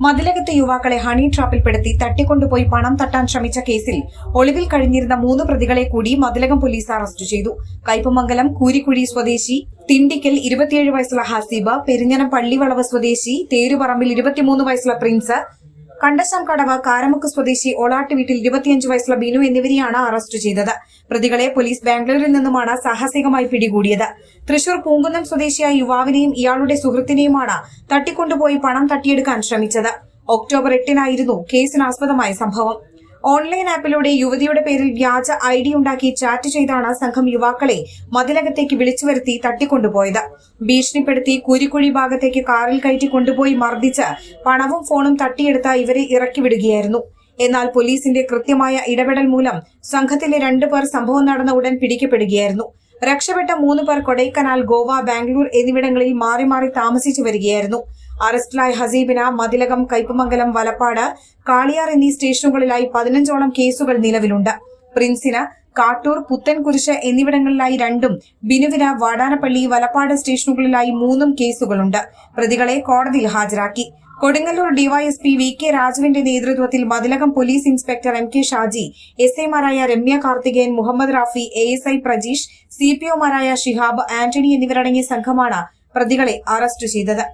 മതിലകത്തെ യുവാക്കളെ ഹണി ട്രാപ്പിൽപ്പെടുത്തി തട്ടിക്കൊണ്ടുപോയി പണം തട്ടാൻ ശ്രമിച്ച കേസിൽ ഒളിവിൽ കഴിഞ്ഞിരുന്ന 3 പ്രതികളെ കൂടി മതിലകം പോലീസ് അറസ്റ്റ് ചെയ്തു. കയ്പമംഗലം കൂരിക്കുഴി സ്വദേശി തിണ്ടിക്കൽ 27 വയസ്സുള്ള ഹസീബ്, പെരിഞ്ഞനം പള്ളിവളവ് സ്വദേശി തേരുപറമ്പിൽ 23 വയസ്സുള്ള പ്രിൻസ്, കണ്ടശാംകടവ് കാരമുക്ക് സ്വദേശി ഒളാട്ട് വീട്ടിൽ 25 വയസ്സുള്ള ബിനു എന്നിവരെയാണ് അറസ്റ്റ് ചെയ്തത്. പ്രതികളെ പോലീസ് ബാംഗ്ലൂരിൽ നിന്നുമാണ് സാഹസികമായി പിടികൂടിയത്. തൃശൂർ പൂങ്കുന്നം സ്വദേശിയായ യുവാവിനെയും ഇയാളുടെ സുഹൃത്തിനെയുമാണ് തട്ടിക്കൊണ്ടുപോയി പണം തട്ടിയെടുക്കാൻ ശ്രമിച്ചത്. ഒക്ടോബർ 8-നായിരുന്നു കേസിനാസ്പദമായ സംഭവം. ഓൺലൈൻ ആപ്പിലൂടെ യുവതിയുടെ പേരിൽ വ്യാജ ID ഉണ്ടാക്കി ചാറ്റ് ചെയ്താണ് സംഘം യുവാക്കളെ മതിലകത്തേക്ക് വിളിച്ചുവരുത്തി തട്ടിക്കൊണ്ടുപോയത്. ഭീഷണിപ്പെടുത്തി കൂരിക്കുഴി ഭാഗത്തേക്ക് കാറിൽ കയറ്റി കൊണ്ടുപോയി മർദ്ദിച്ച് പണവും ഫോണും തട്ടിയെടുത്ത് ഇവരെ ഇറക്കിവിടുകയായിരുന്നു. എന്നാൽ പോലീസിന്റെ കൃത്യമായ ഇടപെടൽ മൂലം സംഘത്തിലെ 2 പേർ സംഭവം നടന്ന ഉടൻ പിടിക്കപ്പെടുകയായിരുന്നു. രക്ഷപ്പെട്ട 3 പേർ കൊടൈക്കനാൽ, ഗോവ, ബാംഗ്ലൂർ എന്നിവിടങ്ങളിൽ മാറി മാറി താമസിച്ചു വരികയായിരുന്നു. അറസ്റ്റിലായ ഹസീബിന് മതിലകം, കയ്പമംഗലം, വലപ്പാട്, കാളിയാർ എന്നീ സ്റ്റേഷനുകളിലായി 15ഓളം കേസുകൾ നിലവിലുണ്ട്. പ്രിൻസിന് കാട്ടൂർ, പുത്തൻകുരിശ് എന്നിവിടങ്ങളിലായി 2ഉം ബിനുവിന് വാടാനപ്പള്ളി, വലപ്പാട് സ്റ്റേഷനുകളിലായി 3ഉം കേസുകളുണ്ട്. പ്രതികളെ കോടതിയിൽ ഹാജരാക്കി. കൊടുങ്ങല്ലൂർ ഡിവൈഎസ്പി VK രാജുവിന്റെ നേതൃത്വത്തിൽ Mathilakam police inspector MK Shaji, SIമാരായ രമ്യ കാർത്തികേയൻ, മുഹമ്മദ് റാഫി, ASI പ്രജീഷ്, CPOമാരായ ഷിഹാബ്, ആന്റണി എന്നിവരടങ്ങിയ സംഘമാണ് പ്രതികളെ അറസ്റ്റ് ചെയ്തത്.